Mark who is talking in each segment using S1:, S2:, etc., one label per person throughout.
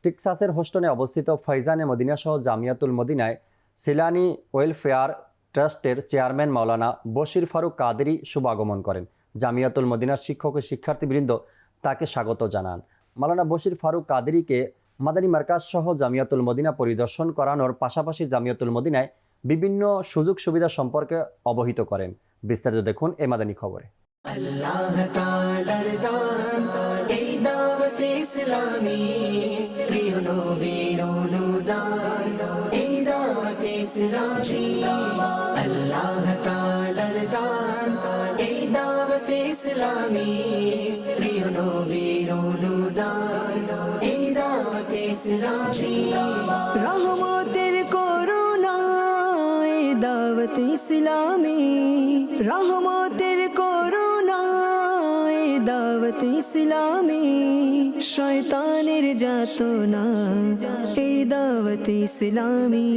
S1: টেক্সাসের হোস্টনে অবস্থিত ফয়জানে মদিনা সহ জামিয়াতুল মদিনায় সিলানি ওয়েলফেয়ার ট্রাস্টের চেয়ারম্যান মাওলানা বশির ফারুক কাদেরী শুভাগমন করেন। জামিয়াতুল মদিনার শিক্ষক ও শিক্ষার্থীবৃন্দ তাকে স্বাগত জানান। মাওলানা বশির ফারুক কাদেরীকে মাদানী মার্কাজ সহ জামিয়াতুল মদিনা পরিদর্শন করানোর পাশাপাশি জামিয়াতুল মদিনায় বিভিন্ন সুযোগ সুবিধা সম্পর্কে অবহিত করেন। বিস্তারিত দেখুন এই মাদানী খবরে।
S2: আল্লাহ তাআলার দান এই দাওয়াত ইসলামী, প্রিয় নবীর অনুদান এই দাওয়াত ইসলামী। আল্লাহ তাআলার দান এই দাওয়াত ইসলামী, প্রিয় নবীর অনুদান এই দাওয়াত ইসলামী। রহমতের করুণা এই দাওয়াত ইসলামী, রহমতের করুণা এই দাওয়াত ইসলামী। শয়তানের যাতনা এই দাওয়াত ইসলামী,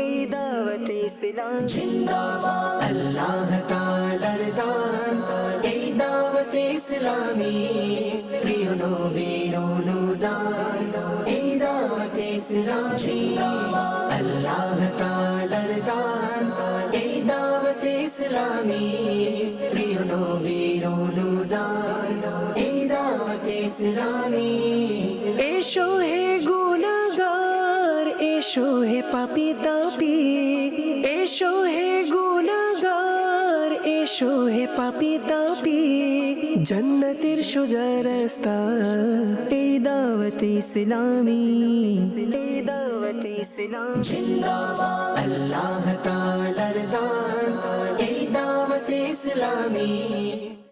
S2: এই দাওয়াত ইসলামী। জিন্দাবাদ আল্লাহ তাআলার দান এই দাওয়াত ইসলামী, প্রিয় নবীর অনুদান এই দাওয়াত ইসলামী। আল্লাহ তাআলার দান এই দাওয়াত ইসলামী, প্রিয় নবীর অনুদান এই দাওয়াত ইসলামী। এসো হে গুনাহগার, এসো হে পাপী তাপী, এসো হে গুনাহগার, এসো হে পাপী তাপী। জান্নাতের সোজা রাস্তা এই দাওয়াত ইসলামী, এই দাওয়াত ইসলামী। জিন্দাবাদ আল্লাহ তাআলার দান এই দাওয়াত ইসলামী।